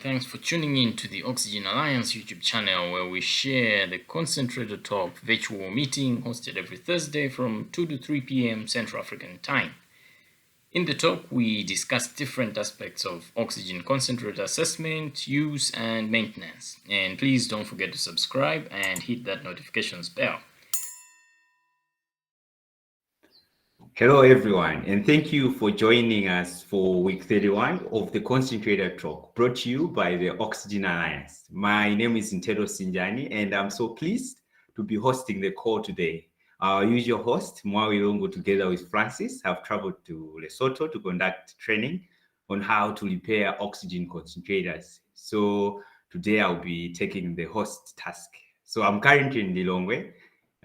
thanks for tuning in to the Oxygen Alliance YouTube channel, where we share the Concentrator Talk virtual meeting hosted every Thursday from 2 to 3 p.m. Central African Time. In the talk, we discuss different aspects of oxygen concentrator assessment, use, and maintenance. And please don't forget to subscribe and hit that notifications bell. Hello, everyone, and thank you for joining us for week 31 of the Concentrator Talk, brought to you by the Oxygen Alliance. My name is Ntero Sinjani, and I'm so pleased to be hosting the call today. Our usual host, Mwawi Longo, together with Francis, have traveled to Lesotho to conduct training on how to repair oxygen concentrators. So today I'll be taking the host task. So I'm currently in Lilongwe,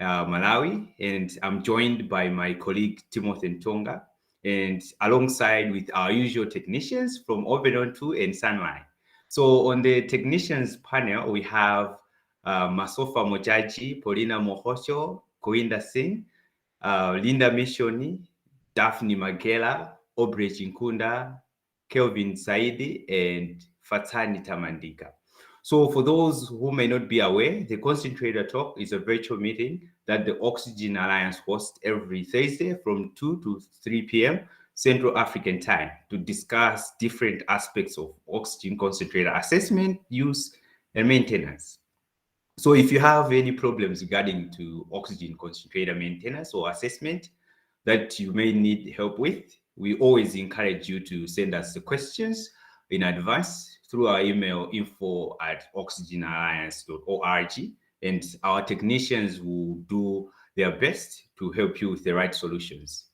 Malawi, and I'm joined by my colleague Timothy Ntonga, and alongside with our usual technicians from Obenontu and Sunline. So on the technicians panel, we have Masofa Mojaji, Paulina Mohosho, Koinda Singh, Linda Mishoni, Daphne Magela, Aubrey Chinkunda, Kelvin Saidi, and Fatani Tamandika. So for those who may not be aware, the Concentrator Talk is a virtual meeting that the Oxygen Alliance hosts every Thursday from 2 to 3 p.m. Central African Time to discuss different aspects of oxygen concentrator assessment, use, and maintenance. So if you have any problems regarding to oxygen concentrator maintenance or assessment that you may need help with, we always encourage you to send us the questions in advance through our email info@oxygenalliance.org, and our technicians will do their best to help you with the right solutions.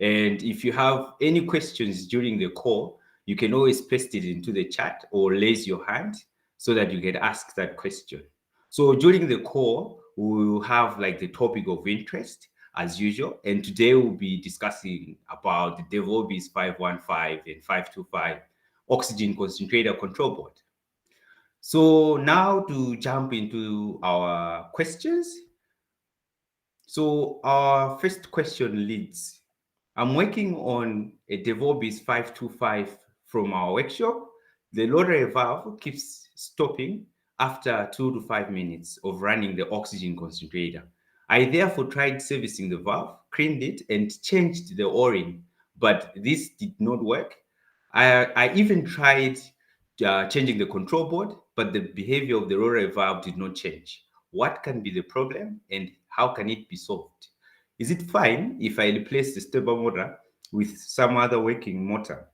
And if you have any questions during the call, you can always paste it into the chat or raise your hand so that you can ask that question. So during the call, we will have like the topic of interest as usual. And today we'll be discussing about the DevOps 515 and 525 oxygen concentrator control board. So now to jump into our questions. So our first question leads, I'm working on a DevOps 525 from our workshop. The Rotary valve keeps stopping after 2 to 5 minutes of running the oxygen concentrator. I therefore tried servicing the valve, cleaned it, and changed the O-ring, but this did not work. I even tried changing the control board, but the behavior of the Rotary valve did not change. What can be the problem and how can it be solved? Is it fine if I replace the stepper motor with some other working motor,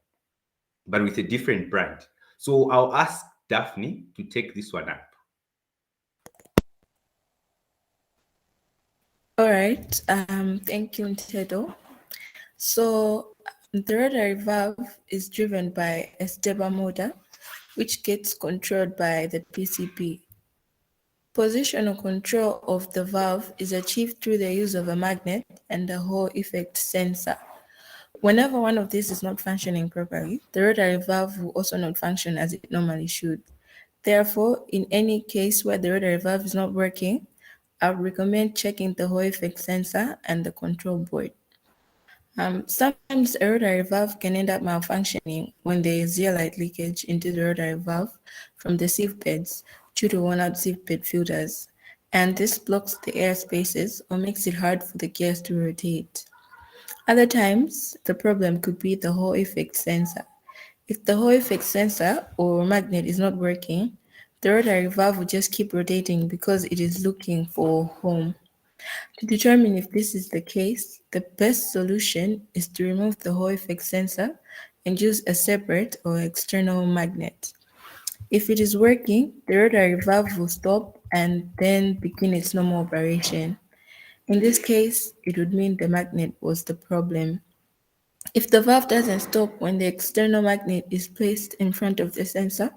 but with a different brand? So I'll ask Daphne to take this one up. All right. Thank you, Ntedo. So the rotary valve is driven by a stepper motor, which gets controlled by the PCB. Positional control of the valve is achieved through the use of a magnet and a Hall effect sensor. Whenever one of these is not functioning properly, the rotary valve will also not function as it normally should. Therefore, in any case where the rotary valve is not working, I would recommend checking the Hall effect sensor and the control board. Sometimes a rotary valve can end up malfunctioning when there is zeolite leakage into the rotary valve from the sieve beds due to worn-out sieve bed filters, and this blocks the air spaces or makes it hard for the gears to rotate. Other times, the problem could be the Hall effect sensor. If the Hall effect sensor or magnet is not working, the rotary valve will just keep rotating because it is looking for home. To determine if this is the case, the best solution is to remove the Hall effect sensor and use a separate or external magnet. If it is working, the rotary valve will stop and then begin its normal operation. In this case, it would mean the magnet was the problem. If the valve doesn't stop when the external magnet is placed in front of the sensor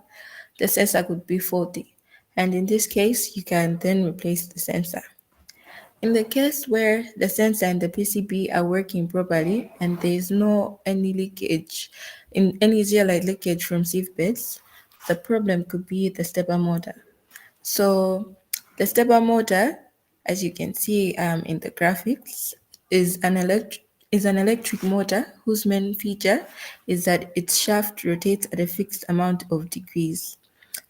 could be faulty, and in this case, you can then replace the sensor. In the case where the sensor and the PCB are working properly and there is no any leakage, any zeolite leakage from sieve beds, the problem could be the stepper motor. So the stepper motor, as you can see in the graphics, is an electric motor whose main feature is that its shaft rotates at a fixed amount of degrees.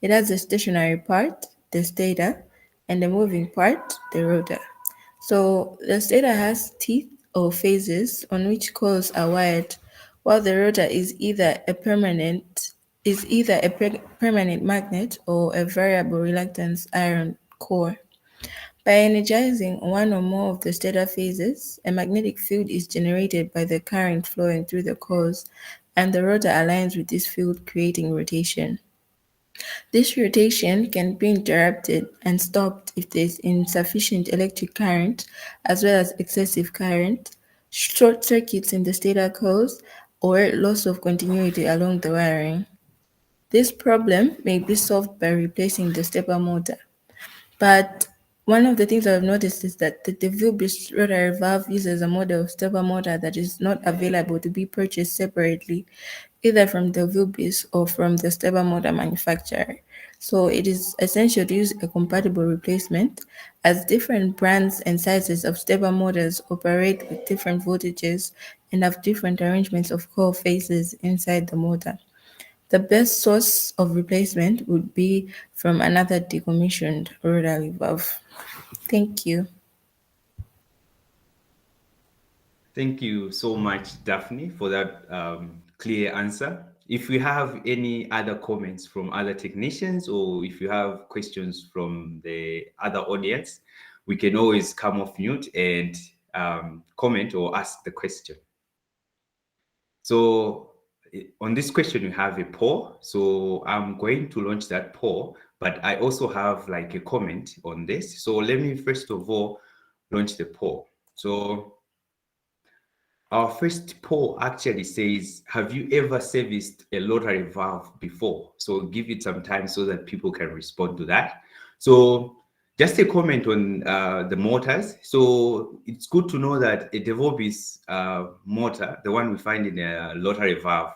It has a stationary part, the stator, and the moving part, the rotor. So the stator has teeth or phases on which coils are wired, while the rotor is either a permanent magnet or a variable reluctance iron core. By energizing one or more of the stator phases, a magnetic field is generated by the current flowing through the coils, and the rotor aligns with this field, creating rotation. This rotation can be interrupted and stopped if there is insufficient electric current, as well as excessive current, short circuits in the stator coils, or loss of continuity along the wiring. This problem may be solved by replacing the stepper motor. But one of the things I've noticed is that the DeVille-based rotary valve uses a model of stepper motor that is not available to be purchased separately, either from DeVille-based or from the stepper motor manufacturer. So it is essential to use a compatible replacement, as different brands and sizes of stepper motors operate with different voltages and have different arrangements of coil phases inside the motor. The best source of replacement would be from another decommissioned rotary valve. Thank you. Thank you so much, Daphne, for that clear answer. If we have any other comments from other technicians, or if you have questions from the other audience, we can always come off mute and comment or ask the question. So on this question, we have a poll. So I'm going to launch that poll, but I also have like a comment on this. So let me first of all launch the poll. So our first poll actually says, have you ever serviced a rotary valve before? So give it some time so that people can respond to that. So just a comment on the motors. So it's good to know that a DeVille-based motor, the one we find in a rotary valve,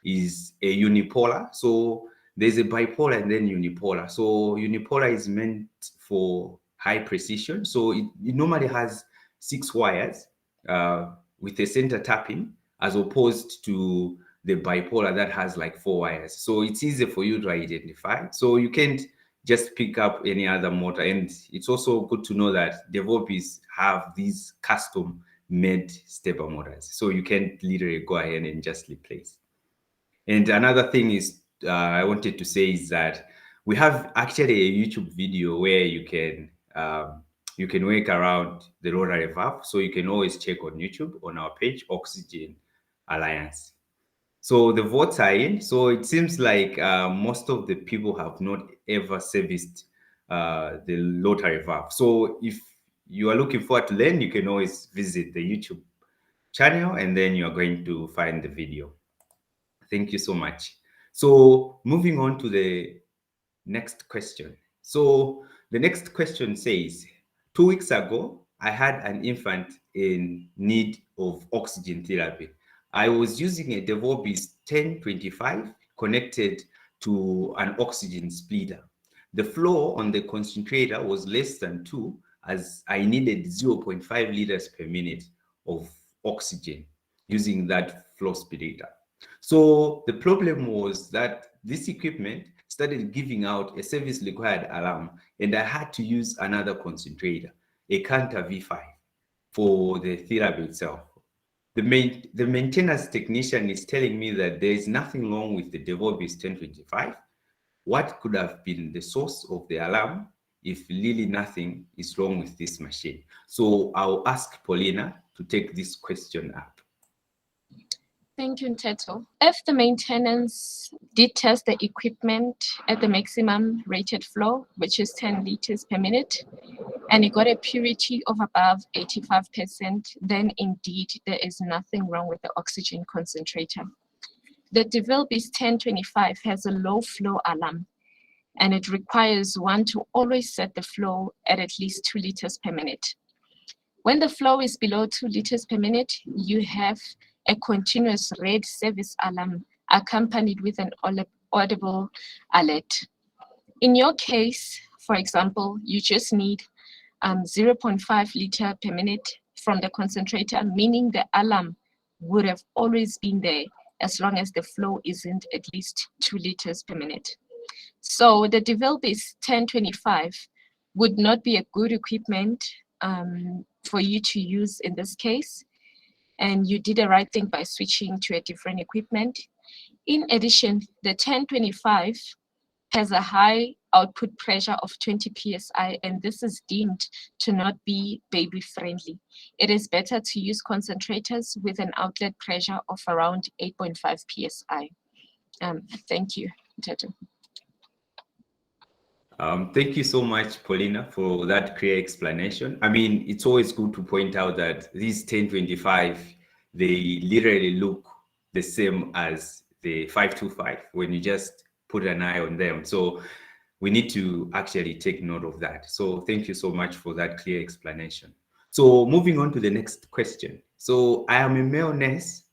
is a unipolar. So there's a bipolar and then unipolar. So unipolar is meant for high precision. So it normally has 6 wires with a center tapping, as opposed to the bipolar that has like 4 wires. So it's easy for you to identify. So you can't just pick up any other motor. And it's also good to know that DeVille-based have these custom made stepper motors. So you can literally go ahead and just replace. And another thing is, I wanted to say is that we have actually a YouTube video where you can work around the rotary valve. So you can always check on YouTube on our page, Oxygen Alliance. So the votes are in. So it seems like most of the people have not ever serviced the rotary valve. So if you are looking forward to learn, you can always visit the YouTube channel, and then you are going to find the video. Thank you so much. So moving on to the next question. So the next question says, 2 weeks ago, I had an infant in need of oxygen therapy. I was using a DeVille-based 1025 connected to an oxygen splitter. The flow on the concentrator was less than 2, as I needed 0.5 liters per minute of oxygen using that flow splitter. So the problem was that this equipment started giving out a service required alarm, and I had to use another concentrator, a Cantor V5, for the therapy itself. The maintenance technician is telling me that there is nothing wrong with the DeVille-based 1025. What could have been the source of the alarm if really nothing is wrong with this machine? So I'll ask Paulina to take this question up. Thank you, Nteto. If the maintenance did test the equipment at the maximum rated flow, which is 10 liters per minute, and it got a purity of above 85%, then indeed there is nothing wrong with the oxygen concentrator. The DeVille-based 1025 has a low flow alarm, and it requires one to always set the flow at least 2 liters per minute. When the flow is below 2 liters per minute, you have a continuous red service alarm accompanied with an audible alert. In your case, for example, you just need 0.5 liter per minute from the concentrator, meaning the alarm would have always been there as long as the flow isn't at least 2 liters per minute. So the develop is 1025 would not be a good equipment for you to use in this case. And you did the right thing by switching to a different equipment. In addition, the 1025 has a high output pressure of 20 psi, and this is deemed to not be baby friendly. It is better to use concentrators with an outlet pressure of around 8.5 psi. Thank you, Teto. Thank you so much, Paulina, for that clear explanation. I mean, it's always good to point out that these 1025, they literally look the same as the 525 when you just put an eye on them. So we need to actually take note of that. So thank you so much for that clear explanation. So moving on to the next question. So I am a male nurse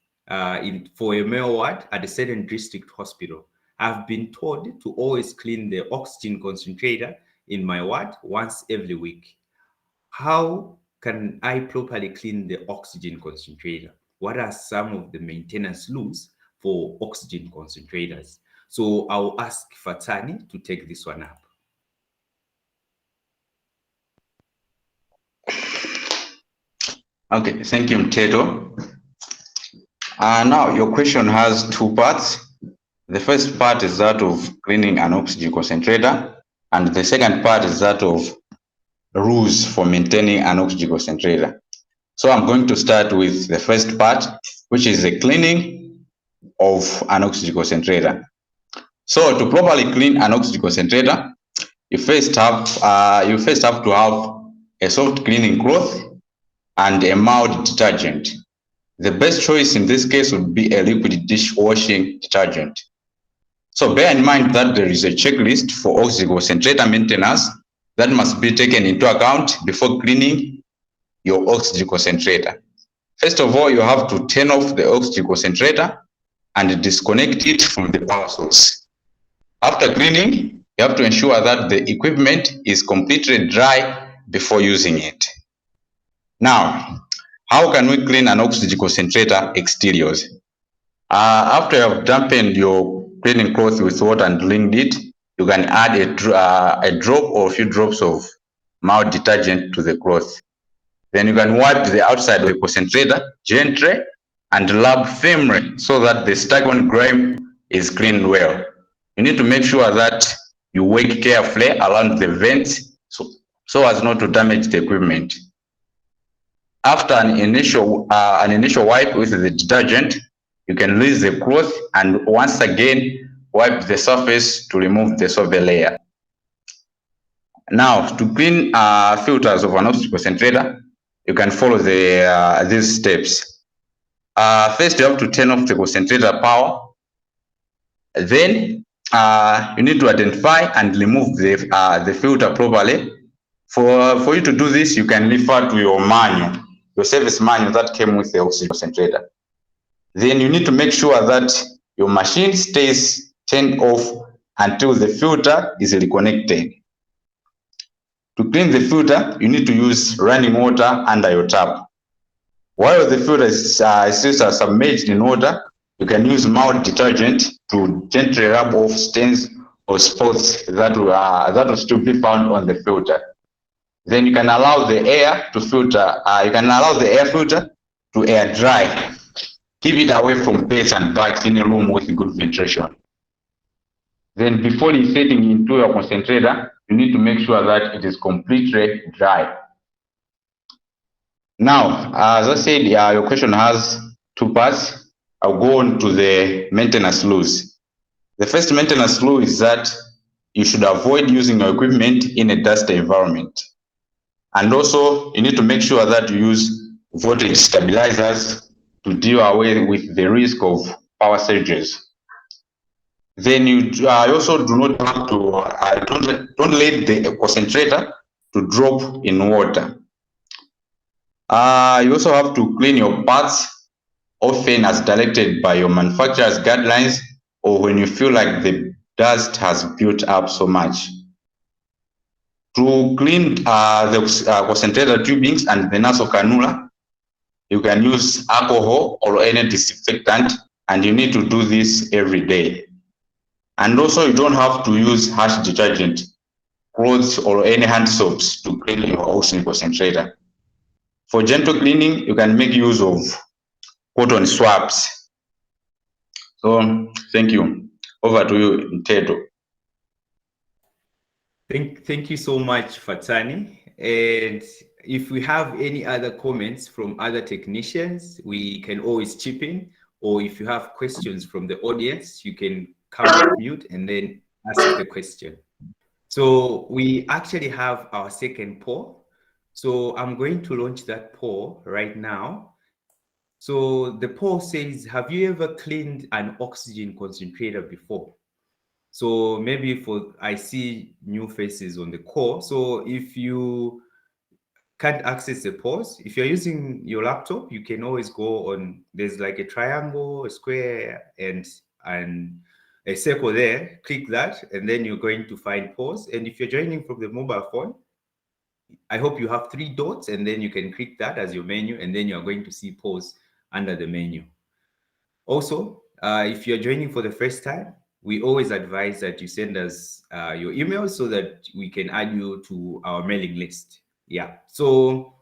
for a male ward at a certain district hospital. I've been told to always clean the oxygen concentrator in my ward once every week. How can I properly clean the oxygen concentrator? What are some of the maintenance rules for oxygen concentrators? So I'll ask Fatani to take this one up. Okay, thank you, Mteto. Now your question has two parts. The first part is that of cleaning an oxygen concentrator, and the second part is that of rules for maintaining an oxygen concentrator. So I'm going to start with the first part, which is the cleaning of an oxygen concentrator. So to properly clean an oxygen concentrator, you first have to have a soft cleaning cloth and a mild detergent. The best choice in this case would be a liquid dishwashing detergent. So bear in mind that there is a checklist for oxygen concentrator maintenance that must be taken into account before cleaning your oxygen concentrator. First of all, you have to turn off the oxygen concentrator and disconnect it from the power source. After cleaning, you have to ensure that the equipment is completely dry before using it. Now, how can we clean an oxygen concentrator exteriors? After you have dampened your cleaning cloth with water and cleaned it, you can add a drop or a few drops of mild detergent to the cloth. Then you can wipe the outside of the concentrator gently and rub firmly so that the stagnant grime is cleaned well. You need to make sure that you work carefully around the vents so as not to damage the equipment. After an initial wipe with the detergent, you can release the cloth and once again wipe the surface to remove the solvent layer. Now, to clean filters of an oxygen concentrator, you can follow these steps. First, you have to turn off the concentrator power. Then, you need to identify and remove the filter properly. For you to do this, you can refer to your manual, your service manual that came with the oxygen concentrator. Then you need to make sure that your machine stays turned off until the filter is reconnected. To clean the filter, you need to use running water under your tap. While the filter is still submerged in water, you can use mild detergent to gently rub off stains or spots that will still be found on the filter. Then you can allow the air to filter. You can allow the air filter to air dry. Keep it away from pets and bugs in a room with good ventilation. Then before inserting into your concentrator, you need to make sure that it is completely dry. Now, as I said, your question has two parts. I'll go on to the maintenance rules. The first maintenance rule is that you should avoid using your equipment in a dusty environment. And also, you need to make sure that you use voltage stabilizers to deal away with the risk of power surges. Then you also do not have to, don't let the concentrator to drop in water. You also have to clean your parts often as directed by your manufacturer's guidelines or when you feel like the dust has built up so much. To clean the concentrator tubings and the nasal cannula, you can use alcohol or any disinfectant, and you need to do this every day. And also you don't have to use harsh detergent, clothes, or any hand soaps to clean your oxygen concentrator. For gentle cleaning, you can make use of cotton swabs. So thank you. Over to you, Tedo. Thank you so much, Fatani. And if we have any other comments from other technicians, we can always chip in. Or if you have questions from the audience, you can come off mute and then ask the question. So we actually have our second poll. So I'm going to launch that poll right now. So the poll says, have you ever cleaned an oxygen concentrator before? So maybe I see new faces on the call. So if you can't access the polls, if you're using your laptop, you can always go on, there's like a triangle, a square, and a circle there. Click that, and then you're going to find polls. And if you're joining from the mobile phone, I hope you have 3 dots, and then you can click that as your menu, and then you're going to see polls under the menu. Also, if you're joining for the first time, we always advise that you send us your email so that we can add you to our mailing list. Yeah, so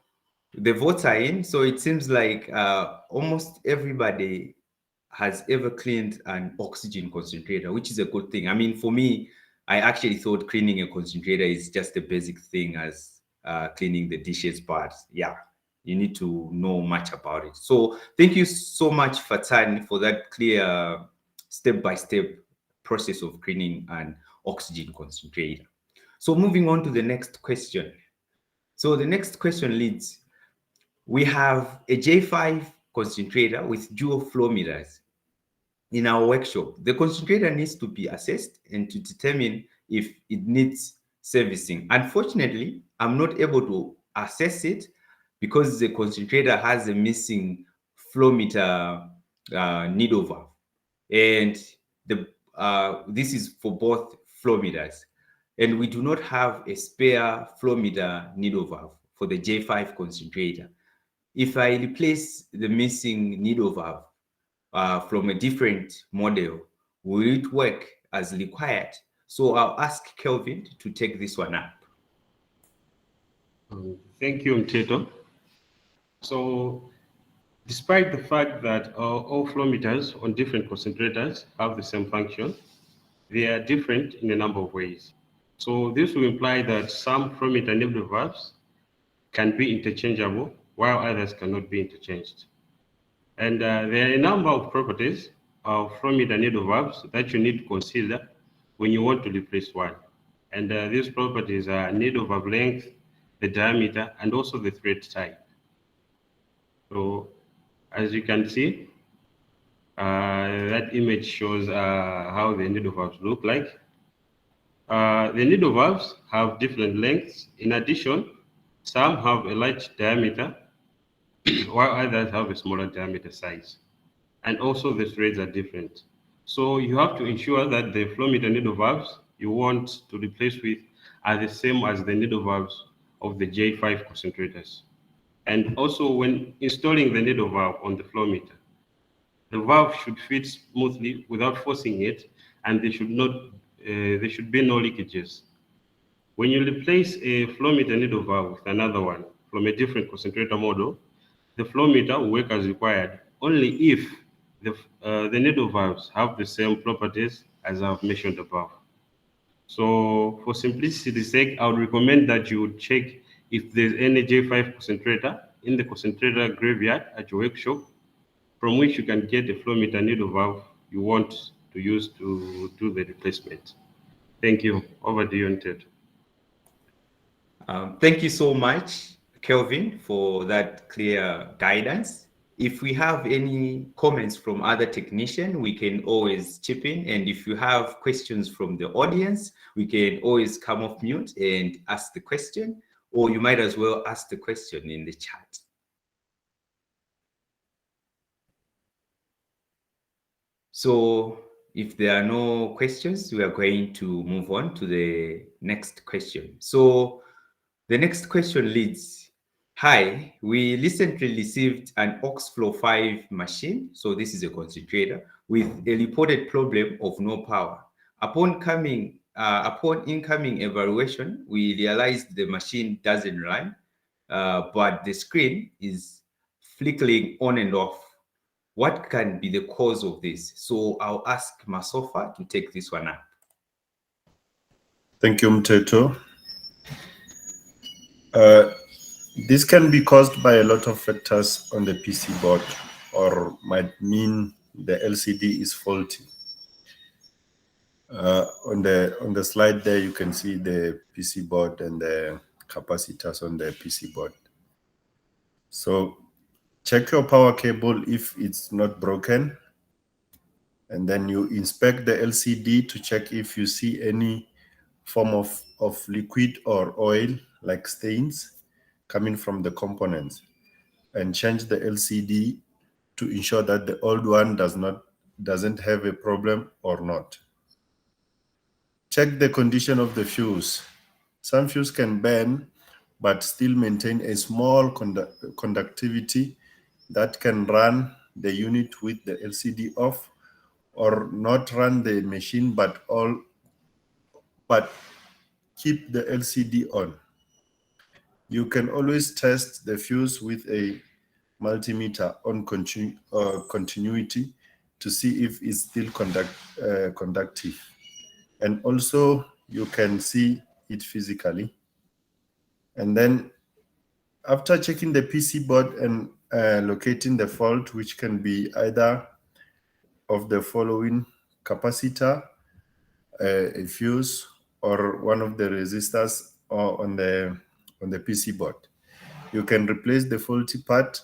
the votes are in. So it seems like almost everybody has ever cleaned an oxygen concentrator, which is a good thing. I mean, for me, I actually thought cleaning a concentrator is just a basic thing as cleaning the dishes, but yeah, you need to know much about it. So thank you so much, Fatan, for that clear step-by-step process of cleaning an oxygen concentrator. So moving on to the next question. So the next question leads, we have a J5 concentrator with dual flow meters in our workshop. The concentrator needs to be assessed and to determine if it needs servicing. Unfortunately, I'm not able to assess it because the concentrator has a missing flow meter needle valve. And this is for both flow meters. And we do not have a spare flow meter needle valve for the J5 concentrator. If I replace the missing needle valve from a different model, will it work as required? So I'll ask Kelvin to take this one up. Thank you, Mteto. So despite the fact that all flow meters on different concentrators have the same function, they are different in a number of ways. So this will imply that some flow meter needle valves can be interchangeable, while others cannot be interchanged. And there are a number of properties of flow meter needle valves that you need to consider when you want to replace one. And these properties are needle valve length, the diameter, and also the thread type. So as you can see, that image shows how the needle valves look like. The needle valves have different lengths. In addition, some have a large diameter, while others have a smaller diameter size. And also the threads are different. So you have to ensure that the flow meter needle valves you want to replace with are the same as the needle valves of the J5 concentrators. And also when installing the needle valve on the flow meter, the valve should fit smoothly without forcing it, and there should be no leakages. When you replace a flow meter needle valve with another one from a different concentrator model, the flow meter will work as required only if the needle valves have the same properties as I've mentioned above. So for simplicity's sake, I would recommend that you would check if there's any J5 concentrator in the concentrator graveyard at your workshop from which you can get a flow meter needle valve you want to use to do the replacement. Thank you. Over to you, Ted. Thank you so much, Kelvin, for that clear guidance. If we have any comments from other technicians, we can always chip in. And if you have questions from the audience, we can always come off mute and ask the question, or you might as well ask the question in the chat. So if there are no questions, we are going to move on to the next question. So the next question leads, hi, we recently received an Oxflow 5 machine. So this is a concentrator with a reported problem of no power. Upon incoming evaluation, we realized the machine doesn't run, but the screen is flickering on and off. What can be the cause of this? So I'll ask Masofa to take this one up. Thank you, Mteto. This can be caused by a lot of factors on the PC board, or might mean the LCD is faulty. On the slide there, you can see the PC board and the capacitors on the PC board. So check your power cable if it's not broken, and then you inspect the LCD to check if you see any form of liquid or oil like stains coming from the components, and change the LCD to ensure that the old one doesn't have a problem or not. Check the condition of the fuse. Some fuse can burn but still maintain a small conductivity that can run the unit with the LCD off, or not run the machine but keep the LCD on. You can always test the fuse with a multimeter on continuity to see if it's still conductive. And also you can see it physically. And then after checking the PC board and locating the fault, which can be either of the following: capacitor, a fuse, or one of the resistors on the PC board, you can replace the faulty part,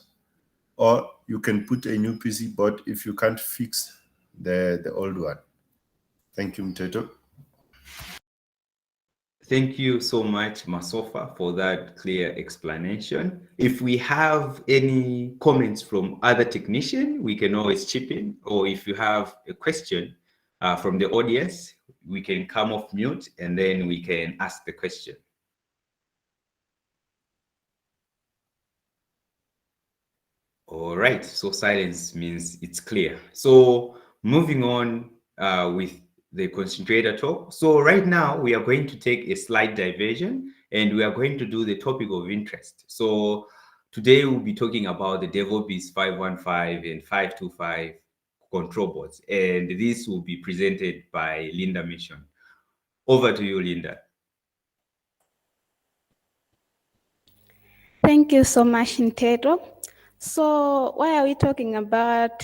or you can put a new PC board if you can't fix the old one. Thank you, Mteto. Thank you so much, Masofa, for that clear explanation. If we have any comments from other technicians, we can always chip in, or if you have a question from the audience, we can come off mute and then we can ask the question. All right, so silence means it's clear. So moving on with the concentrator talk. So right now we are going to take a slight diversion and we are going to do the topic of interest. So today we'll be talking about the DevOps 515 and 525 control boards, and this will be presented by Linda Mission. Over to you, Linda. Thank you so much, Nteto. So why are we talking about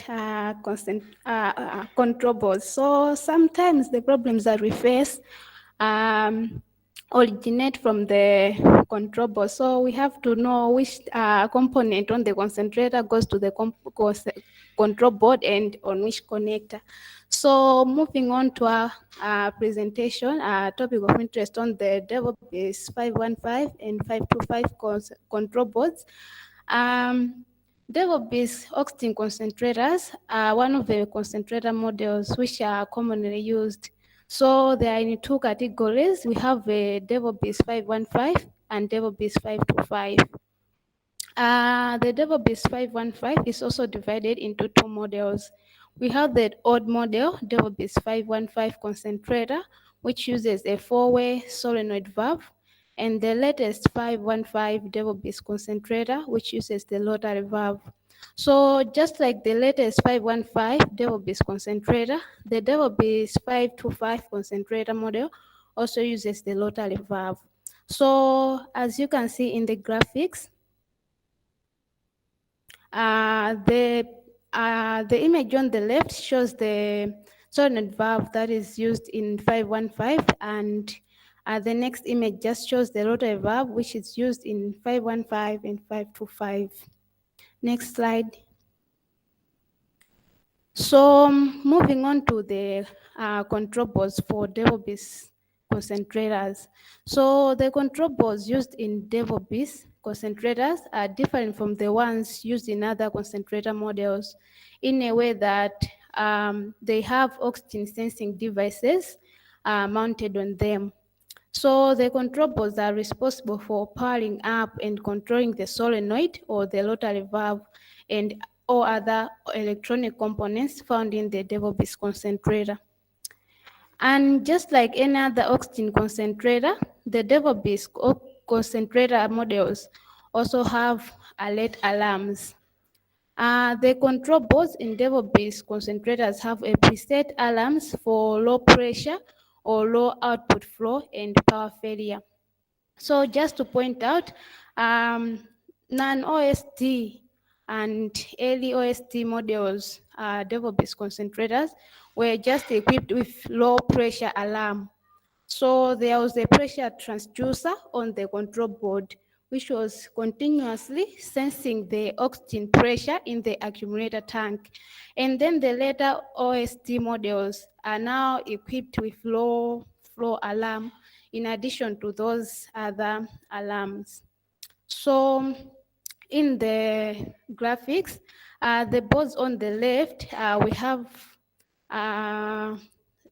control boards? So sometimes the problems that we face originate from the control board. So we have to know which component on the concentrator goes to the control board and on which connector. So moving on to our presentation, our topic of interest on the DevOps 515 and 525 control boards. DevOps oxygen concentrators are one of the concentrator models which are commonly used. So they are in two categories. We have a DevOps 515 and DevOps 525. The DevOps 515 is also divided into two models. We have the old model, DevOps 515 concentrator, which uses a four-way solenoid valve, and the latest 515 DevOps concentrator, which uses the rotary valve. So just like the latest 515 DevOps concentrator, the DevOps 525 concentrator model also uses the rotary valve. So as you can see in the graphics, the image on the left shows the solenoid valve that is used in 515, and the next image just shows the rotary valve which is used in 515 and 525. Next slide. So moving on to the control boards for DevOps concentrators. So the control boards used in DevOps concentrators are different from the ones used in other concentrator models in a way that they have oxygen sensing devices mounted on them. So the control boards are responsible for powering up and controlling the solenoid or the rotary valve and all other electronic components found in the DevOps concentrator. And just like any other oxygen concentrator, the double-base concentrator models also have alert alarms. The control boards in double-base concentrators have a preset alarms for low pressure or low output flow and power failure. So just to point out, non-OSD and early OSD models, double-base concentrators, were just equipped with low pressure alarm. So there was a pressure transducer on the control board, which was continuously sensing the oxygen pressure in the accumulator tank. And then the later OSD models are now equipped with low flow alarm in addition to those other alarms. So in the graphics, the boards on the left, we have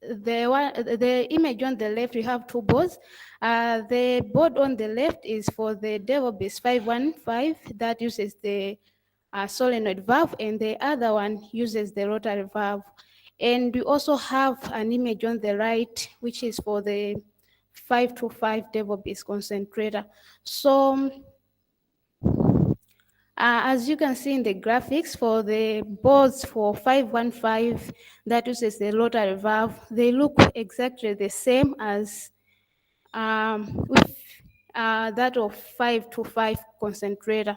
the image on the left, we have two boards. The board on the left is for the double-base 515 that uses the solenoid valve, and the other one uses the rotary valve. And we also have an image on the right, which is for the 525 double-base concentrator. So as you can see in the graphics, for the boards for 515 that uses the rotary valve, they look exactly the same as with that of 525 concentrator.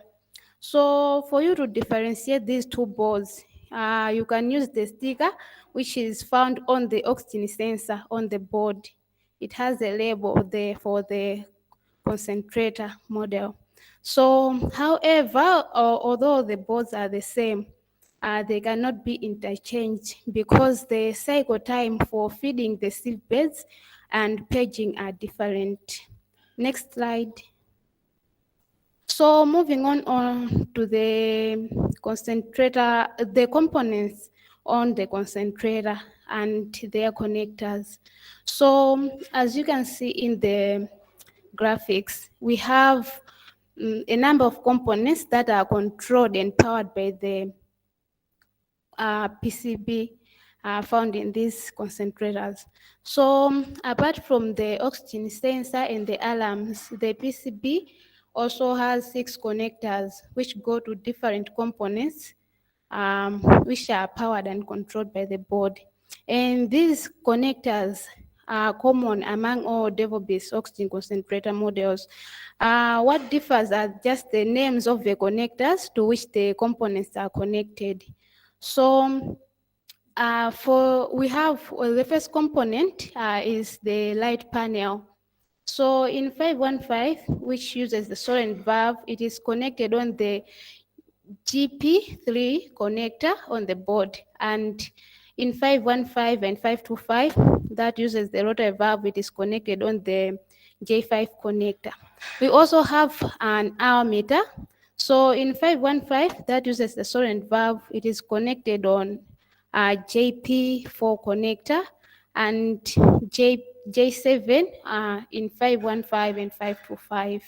So for you to differentiate these two boards, you can use the sticker which is found on the oxygen sensor on the board. It has a label there for the concentrator model. So, however, although the boards are the same, they cannot be interchanged because the cycle time for feeding the sieve beds and paging are different. Next slide. So moving on to the concentrator, the components on the concentrator and their connectors. So as you can see in the graphics, we have a number of components that are controlled and powered by the PCB found in these concentrators. So apart from the oxygen sensor and the alarms, the PCB also has 6 connectors which go to different components which are powered and controlled by the board. And these connectors are common among all double-base oxygen concentrator models. What differs are just the names of the connectors to which the components are connected. So we have the first component is the light panel. So in 515, which uses the solenoid valve, it is connected on the GP3 connector on the board, and in 515 and 525 that uses the rotary valve, it is connected on the J5 connector. We also have an hour meter. So in 515 that uses the solenoid valve, it is connected on JP4 connector, and J7 in 515 and 525.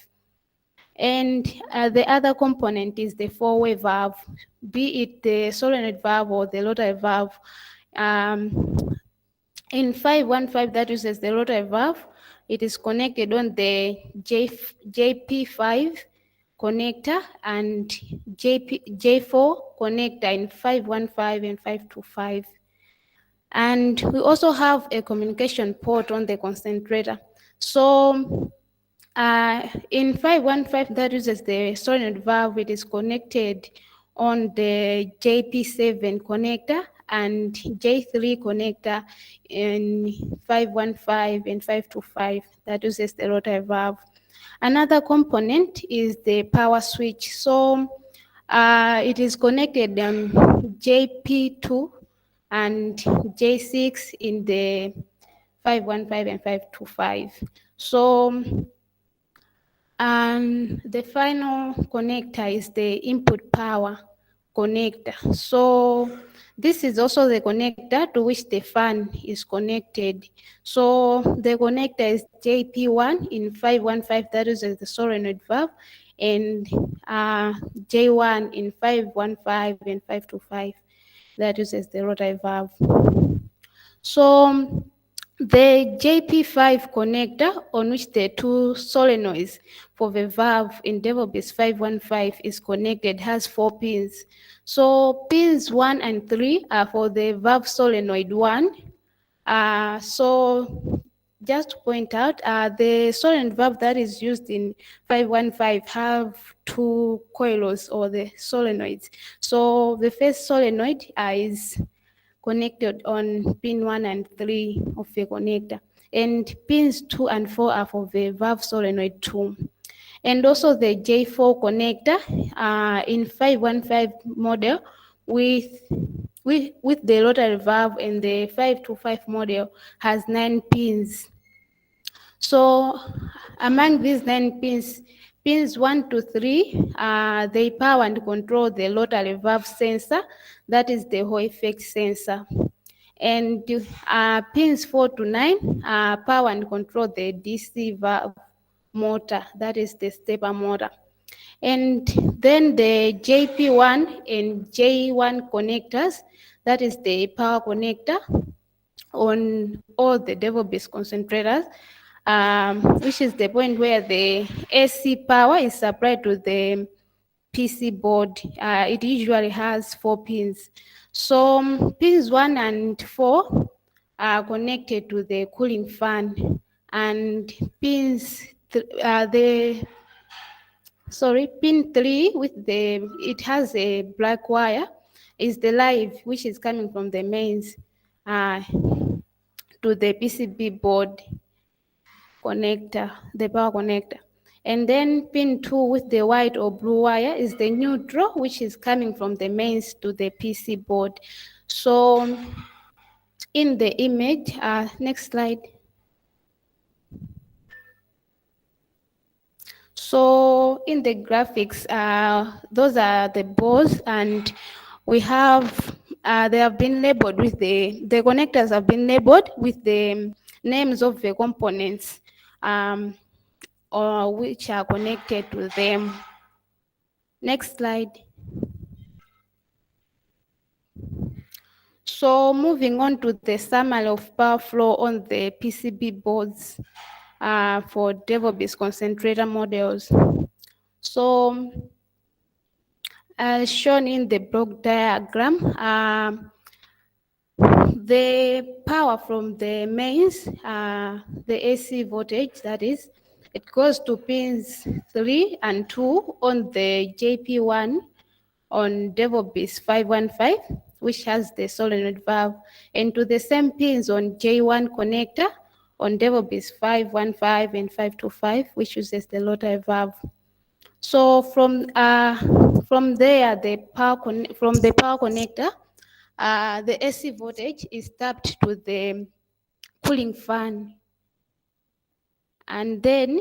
And the other component is the four-way valve, be it the solenoid valve or the rotary valve. In 515 that uses the rotary valve, it is connected on the JP5 connector and J4 connector in 515 and 525. And we also have a communication port on the concentrator. So in 515 that uses the solenoid valve, it is connected on the JP7 connector and J3 connector in 515 and 525 that uses the rotary valve. Another component is the power switch. So it is connected on JP2 and J6 in the 515 and 525. So and the final connector is the input power connector. So this is also the connector to which the fan is connected. So the connector is JP1 in 515 that uses the solenoid valve, and J1 in 515 and 525 that uses the rotary valve. So The JP5 connector on which the two solenoids for the valve in DevoBus 515 is connected has 4 pins. So pins 1 and 3 are for the valve solenoid 1. So just to point out, the solenoid valve that is used in 515 have 2 coils or the solenoids. So the first solenoid is connected on pin 1 and 3 of the connector, and pins 2 and 4 are for the valve solenoid 2. And also the J4 connector in 515 model with the rotary valve, and the 525 model has 9 pins. So among these 9 pins, pins 1 to 3, they power and control the rotary valve sensor, that is the Hall effect sensor. And pins 4 to 9 power and control the DC valve motor, that is the stepper motor. And then the JP1 and J1 connectors, that is the power connector on all the DevoBus concentrators, which is the point where the AC power is supplied to the PC board. It usually has 4 pins. So pins 1 and 4 are connected to the cooling fan, and pins pin 3 with it has a black wire is the live, which is coming from the mains to the PCB board connector, the power connector. And then pin 2 with the white or blue wire is the neutral, which is coming from the mains to the PC board. So in the image, next slide. So in the graphics, those are the boards, and we have, they have been labeled with the connectors have been labeled with the names of the components or which are connected to them. Next slide. So moving on to the summary of power flow on the PCB boards for DevoBus concentrator models. So as shown in the block diagram, the power from the mains, the AC voltage, that is, it goes to pins 3 and 2 on the JP1 on DevoBus 515, which has the solenoid valve, and to the same pins on J1 connector on DevoBus 515 and 525, which uses the rotary valve. So from there, from the power connector, the AC voltage is tapped to the cooling fan, and then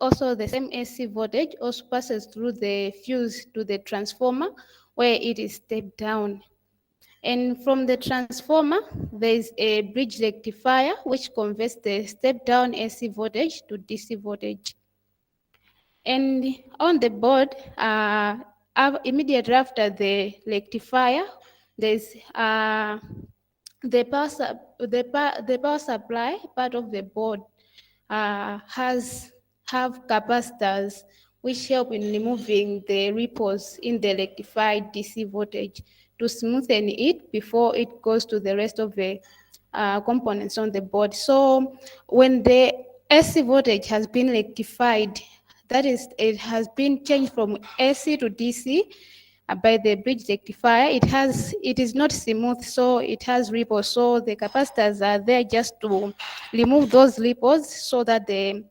also the same AC voltage also passes through the fuse to the transformer, where it is stepped down. And from the transformer, there is a bridge rectifier which converts the step down AC voltage to DC voltage. And on the board, immediately after the rectifier, there's the power supply part of the board have capacitors which help in removing the ripples in the rectified DC voltage to smoothen it before it goes to the rest of the components on the board. So when the AC voltage has been rectified, that is, it has been changed from AC to DC by the bridge rectifier, it is not smooth, so it has ripples. So the capacitors are there just to remove those ripples so that the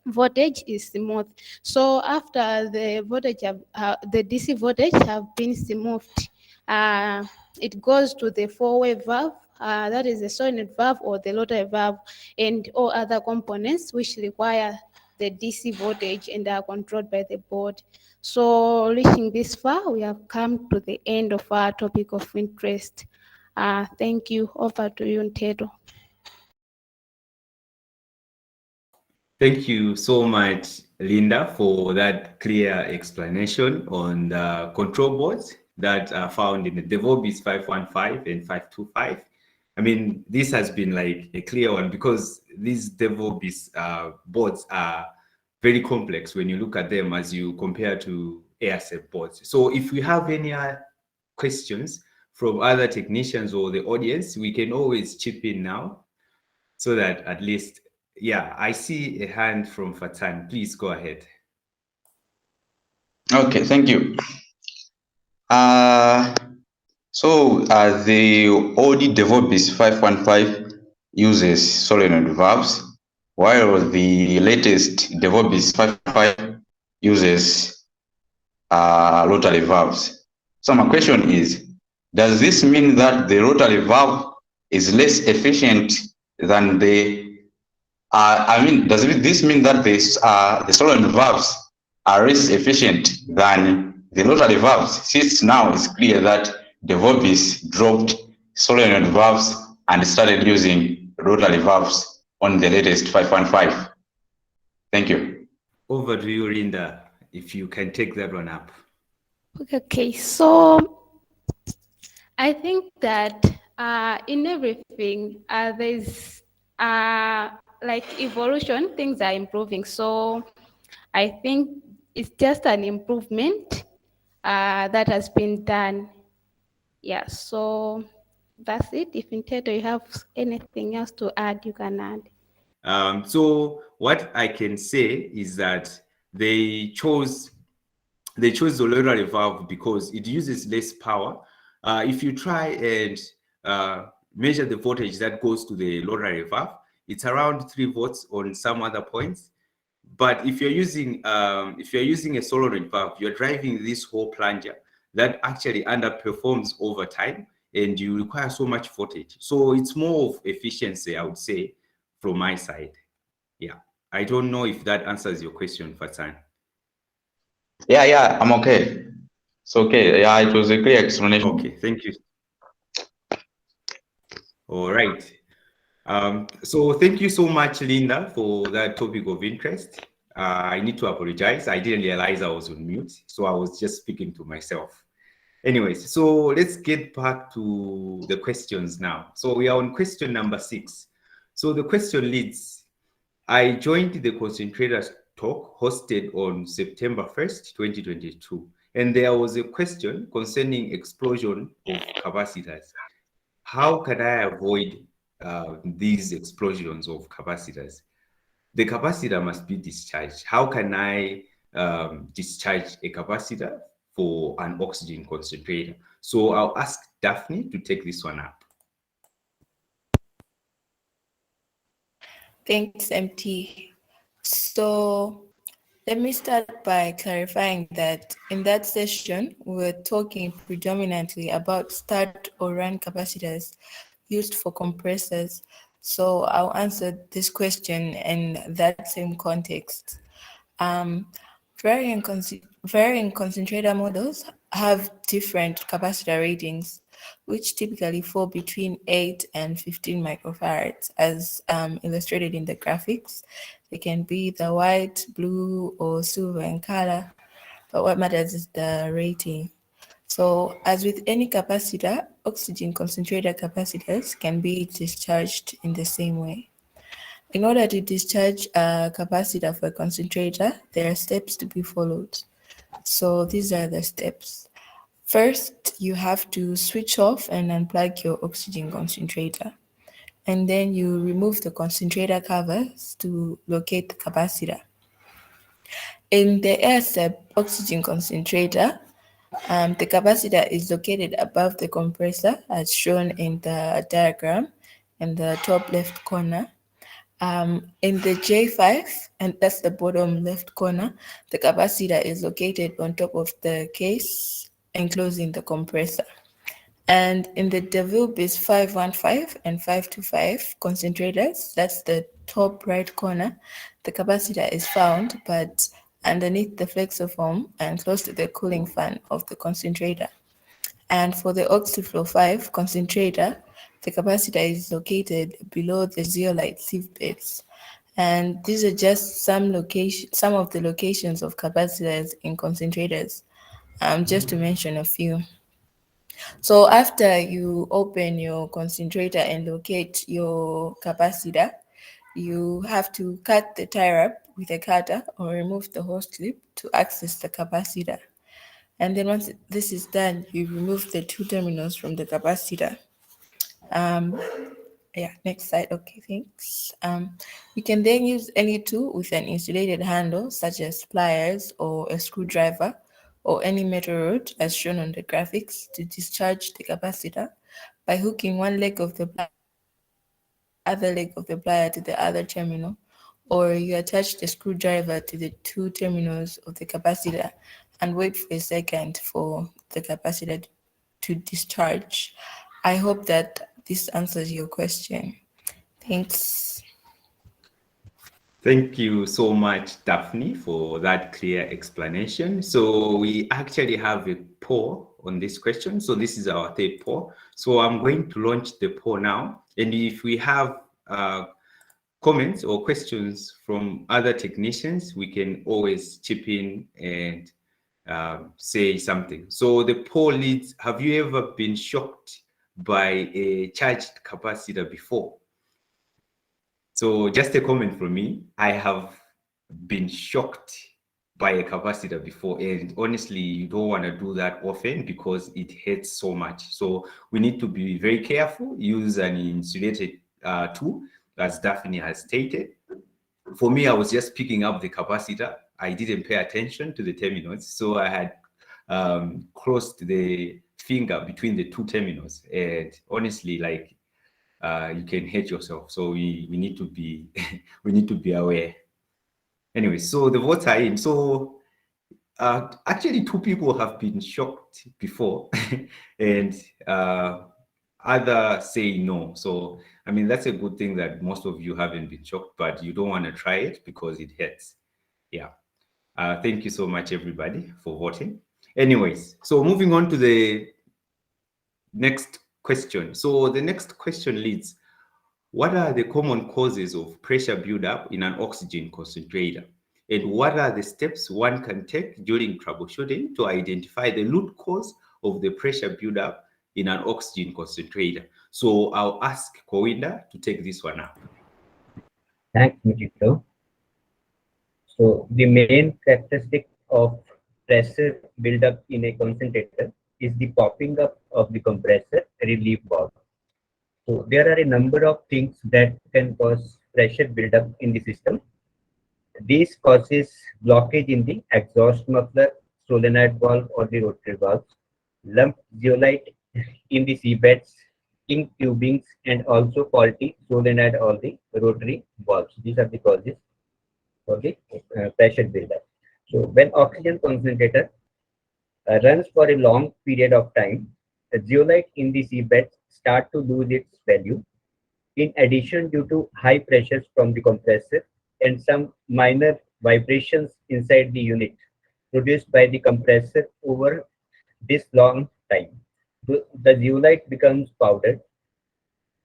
voltage is smooth. So after the voltage the DC voltage have been smoothed, it goes to the four-way valve, that is the solenoid valve or the rotary valve, and all other components which require the DC voltage and are controlled by the board. So reaching this far, we have come to the end of our topic of interest. Thank you. Over to you, Ntedo. Thank you so much, Linda, for that clear explanation on the control boards that are found in the DevoBus 515 and 525. I mean, this has been like a clear one because these DevOps boards are very complex when you look at them as you compare to AirSafe boards. So if we have any questions from other technicians or the audience, we can always chip in now so that at least, yeah, I see a hand from Fatan. Please go ahead. Okay, thank you. The OD DevOps 515 uses solenoid valves, while the latest DevOps 55 uses rotary valves. So my question is, does this mean that the rotary valve is less efficient than does this mean that the solenoid valves are less efficient than the rotary valves, since now it's clear that DevOps dropped solenoid valves and started using rotary valves on the latest 515? Thank you. Over to you, Linda, if you can take that one up. Okay, so I think that in everything there's like evolution, things are improving. So I think it's just an improvement that has been done. Yeah, so that's it. If Intedo, you have anything else to add, you can add. So what I can say is that they chose the rotary valve because it uses less power. If you try and measure the voltage that goes to the rotary valve, it's around 3 volts on some other points. But if you're using a solenoid valve, you're driving this whole plunger that actually underperforms over time, and you require so much voltage. So it's more of efficiency, I would say, from my side. Yeah, I don't know if that answers your question, Fatan. Yeah, I'm okay. It's okay. Yeah, it was a clear explanation. Okay, thank you. All right. So thank you so much, Linda, for that topic of interest. I need to apologize. I didn't realize I was on mute, so I was just speaking to myself. Anyways, so let's get back to the questions now. So we are on question number 6. So the question reads, I joined the Concentrator talk hosted on September 1st, 2022, and there was a question concerning explosion of capacitors. How can I avoid these explosions of capacitors? The capacitor must be discharged. How can I discharge a capacitor for an oxygen concentrator? So I'll ask Daphne to take this one up. Thanks, MT. So let me start by clarifying that in that session, we're talking predominantly about start or run capacitors used for compressors. So I'll answer this question in that same context. Varying concentrator models have different capacitor ratings, which typically fall between 8 and 15 microfarads, as illustrated in the graphics. They can be the white, blue, or silver in color, but what matters is the rating. So as with any capacitor, oxygen concentrator capacitors can be discharged in the same way. In order to discharge a capacitor for a concentrator, there are steps to be followed. So these are the steps. First, you have to switch off and unplug your oxygen concentrator. And then you remove the concentrator covers to locate the capacitor. In the AirSafe oxygen concentrator, the capacitor is located above the compressor as shown in the diagram in the top left corner. In the J5, and that's the bottom left corner, the capacitor is located on top of the case enclosing the compressor. And in the DeVilbiss 515 and 525 concentrators, that's the top right corner, the capacitor is found, but underneath the flexiform and close to the cooling fan of the concentrator. And for the OxyFlow 5 concentrator, the capacitor is located below the zeolite sieve beds. And these are just some of the locations of capacitors in concentrators, just to mention a few. So after you open your concentrator and locate your capacitor, you have to cut the tie wrap with a cutter or remove the hose clip to access the capacitor. And then once this is done, you remove the two terminals from the capacitor. Yeah, next slide. Okay, thanks. You can then use any tool with an insulated handle, such as pliers or a screwdriver, or any metal rod, as shown on the graphics, to discharge the capacitor by hooking one leg of the other leg of the plier to the other terminal, or you attach the screwdriver to the two terminals of the capacitor and wait for a second for the capacitor to discharge. I hope that this answers your question. Thanks. Thank you so much, Daphne, for that clear explanation. So we actually have a poll on this question. So this is our third poll. So I'm going to launch the poll now. And if we have comments or questions from other technicians, we can always chip in and say something. So the poll leads, have you ever been shocked by a charged capacitor before? So just a comment from me, I have been shocked by a capacitor before, and honestly, you don't want to do that often because it hurts so much. So we need to be very careful, use an insulated tool, as Daphne has stated. For me, I was just picking up the capacitor. I didn't pay attention to the terminals, so I had crossed the finger between the two terminals, and honestly, like, you can hurt yourself. So we need to be we need to be aware. Anyway, so the votes are in. So actually, two people have been shocked before, and other say no. So I mean, that's a good thing that most of you haven't been shocked, but you don't want to try it because it hurts. Yeah. Thank you so much, everybody, for voting. Anyways, so moving on to the next question. So the next question leads, what are the common causes of pressure buildup in an oxygen concentrator? And what are the steps one can take during troubleshooting to identify the root cause of the pressure buildup in an oxygen concentrator? So I'll ask Kowinda to take this one up. Thanks, Mujito. So the main characteristic of pressure buildup in a concentrator is the popping up of the compressor relief valve. So there are a number of things that can cause pressure buildup in the system. This causes blockage in the exhaust muffler, solenoid valve or the rotary valves, lump zeolite in the seabeds, ink tubings, and also faulty solenoid or the rotary valves. These are the causes for the pressure buildup. So when oxygen concentrator runs for a long period of time, the zeolite in the seabed start to lose its value. In addition, due to high pressures from the compressor and some minor vibrations inside the unit produced by the compressor over this long time, the zeolite becomes powdered.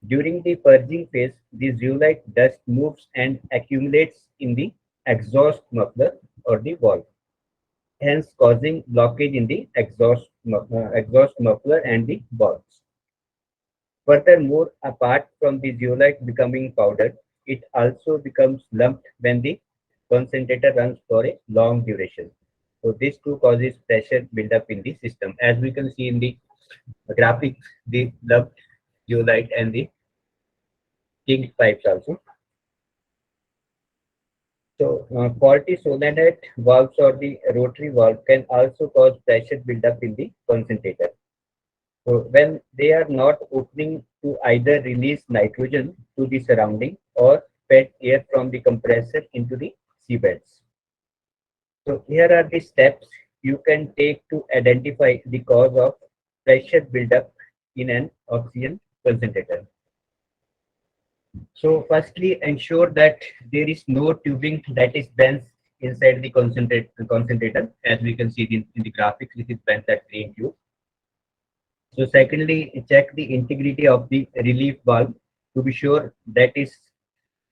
During the purging phase, the zeolite dust moves and accumulates in the exhaust muffler or the valve, hence causing blockage in the exhaust muffler and the valves. Furthermore, apart from the zeolite becoming powdered, it also becomes lumped when the concentrator runs for a long duration. So this too causes pressure buildup in the system. As we can see in the graphic, the lumped zeolite and the ink pipes also. So faulty solenoid valves or the rotary valve can also cause pressure buildup in the concentrator. So when they are not opening to either release nitrogen to the surrounding or fed air from the compressor into the seabeds. So here are the steps you can take to identify the cause of pressure buildup in an oxygen concentrator. So firstly, ensure that there is no tubing that is bent inside the concentrator. As we can see in the graphics, this is bent at green tube. So secondly, check the integrity of the relief valve to be sure that is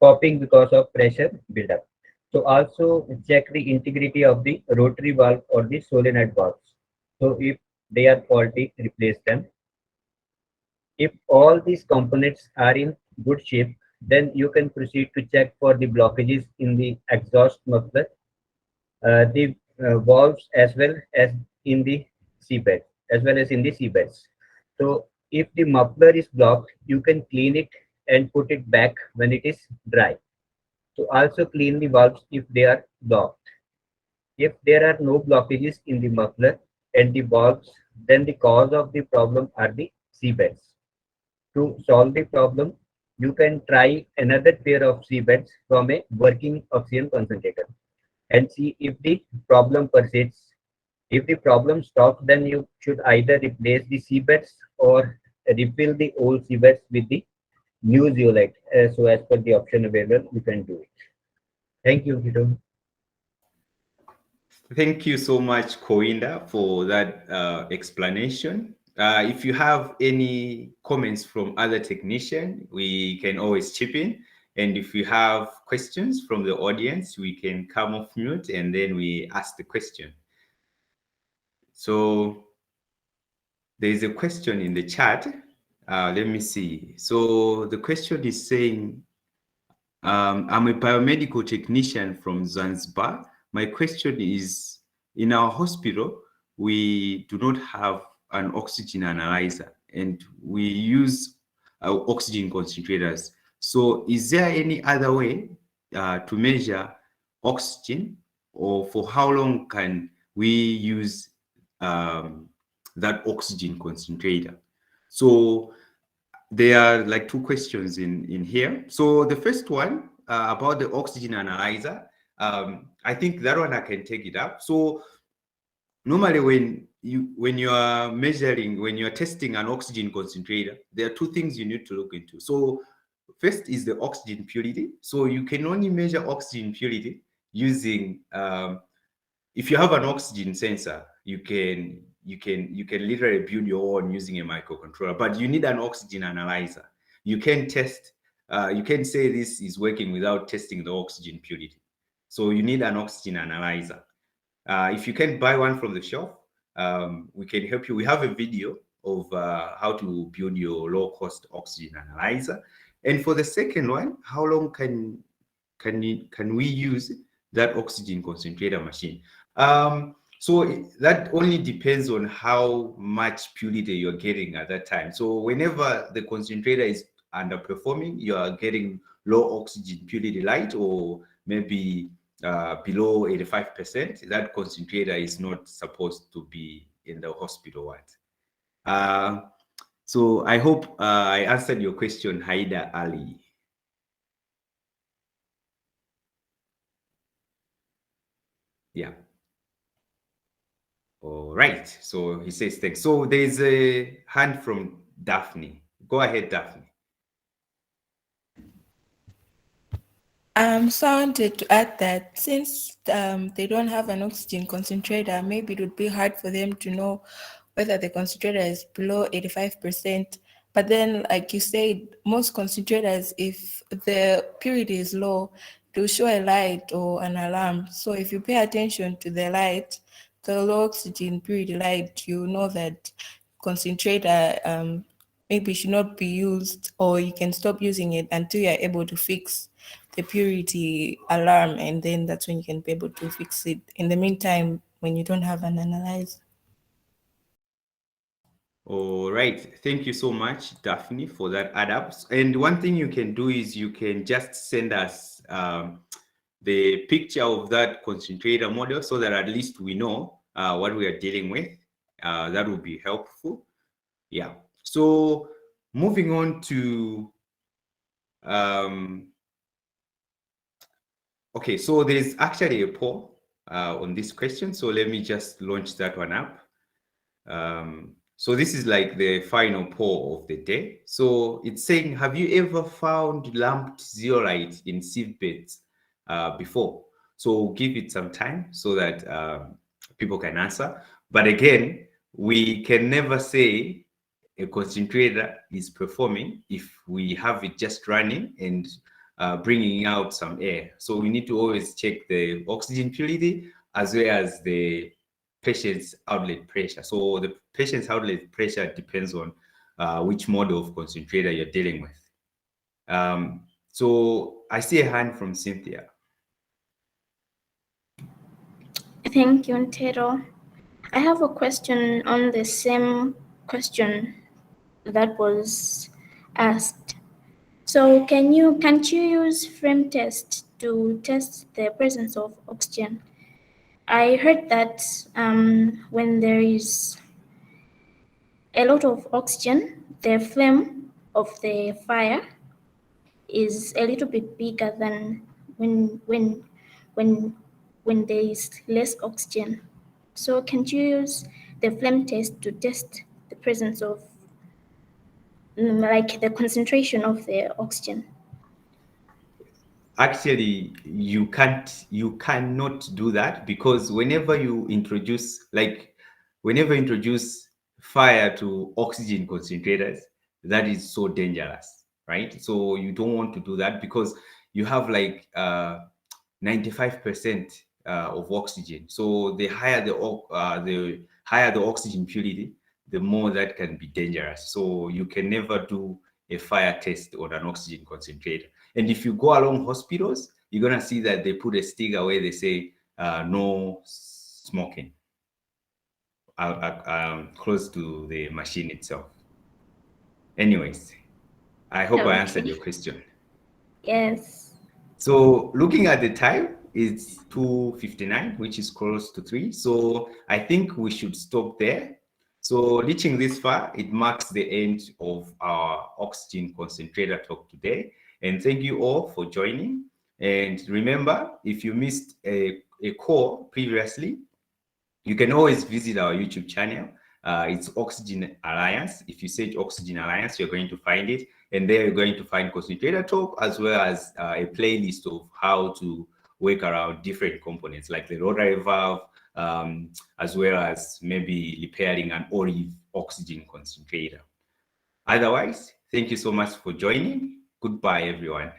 popping because of pressure buildup. So also check the integrity of the rotary valve or the solenoid valves. So if they are faulty, replace them. If all these components are in good shape, then you can proceed to check for the blockages in the exhaust muffler, the valves, as well as in the seabed, as well as in the seabeds. So if the muffler is blocked, you can clean it and put it back when it is dry. So also clean the valves if they are blocked. If there are no blockages in the muffler and the valves, then the cause of the problem are the seabeds. To solve the problem, you can try another pair of seabeds from a working oxygen concentrator and see if the problem persists. If the problem stops, then you should either replace the seabeds or refill the old seabeds with the new zeolite. So as per the option available, you can do it. Thank you, Tito. Thank you so much, Koinda, for that explanation. If you have any comments from other technicians, we can always chip in. And if you have questions from the audience, we can come off mute and then we ask the question. So there's a question in the chat. Let me see. So the question is saying, I'm a biomedical technician from Zanzibar. My question is, in our hospital, we do not have an oxygen analyzer and we use oxygen concentrators. So is there any other way to measure oxygen, or for how long can we use that oxygen concentrator? So there are like two questions in here. So the first one about the oxygen analyzer, I think that one I can take it up. So normally when you are measuring, when you're testing an oxygen concentrator, there are two things you need to look into. So first is the oxygen purity. So you can only measure oxygen purity using if you have an oxygen sensor, you can literally build your own using a microcontroller, but you need an oxygen analyzer. You can test, you can say this is working without testing the oxygen purity. So you need an oxygen analyzer. If you can buy one from the shelf, we can help you. We have a video of how to build your low-cost oxygen analyzer. And for the second one, how long can we use that oxygen concentrator machine? So that only depends on how much purity you're getting at that time. So whenever the concentrator is underperforming, you are getting low oxygen purity light, or maybe below 85%, that concentrator is not supposed to be in the hospital ward. So I hope I answered your question, Haida Ali. Yeah. All right. So he says thanks. So there's a hand from Daphne. Go ahead, Daphne. So I wanted to add that since they don't have an oxygen concentrator, maybe it would be hard for them to know whether the concentrator is below 85%. But then, like you said, most concentrators, if the purity is low, it will show a light or an alarm. So if you pay attention to the light, the low oxygen purity light, you know that concentrator maybe should not be used, or you can stop using it until you're able to fix the purity alarm, and then that's when you can be able to fix it. In the meantime, when you don't have an analyzer. All right. Thank you so much, Daphne, for that add-up. And one thing you can do is you can just send us the picture of that concentrator model so that at least we know what we are dealing with. That would be helpful. Yeah. So moving on to okay, so there's actually a poll on this question. So let me just launch that one up. So this is like the final poll of the day. So it's saying, have you ever found lumped zeolite in sieve beds before? So we'll give it some time so that people can answer. But again, we can never say a concentrator is performing if we have it just running and bringing out some air. So we need to always check the oxygen purity as well as the patient's outlet pressure. So the patient's outlet pressure depends on which model of concentrator you're dealing with. So I see a hand from Cynthia. Thank you, Ntero. I have a question on the same question that was asked. So can't you use flame test to test the presence of oxygen? I heard that when there is a lot of oxygen, the flame of the fire is a little bit bigger than when there is less oxygen. So can you use the flame test to test the presence of like the concentration of the oxygen? Actually, you cannot do that, because whenever you introduce fire to oxygen concentrators, that is so dangerous, right? So you don't want to do that, because you have like 95% of oxygen. So the higher the oxygen purity, the more that can be dangerous. So you can never do a fire test on an oxygen concentrator. And if you go along hospitals, you're gonna see that they put a sticker where they say no smoking close to the machine itself. Anyways, I hope I answered your question. Yes. So looking at the time, it's 2:59, which is close to 3. So I think we should stop there. So reaching this far, it marks the end of our oxygen concentrator talk today. And thank you all for joining. And remember, if you missed a call previously, you can always visit our YouTube channel. It's Oxygen Alliance. If you search Oxygen Alliance, you're going to find it. And there you're going to find Concentrator Talk, as well as a playlist of how to work around different components like the rotary valve, as well as maybe repairing an olive oxygen concentrator. Otherwise, thank you so much for joining. Goodbye, everyone.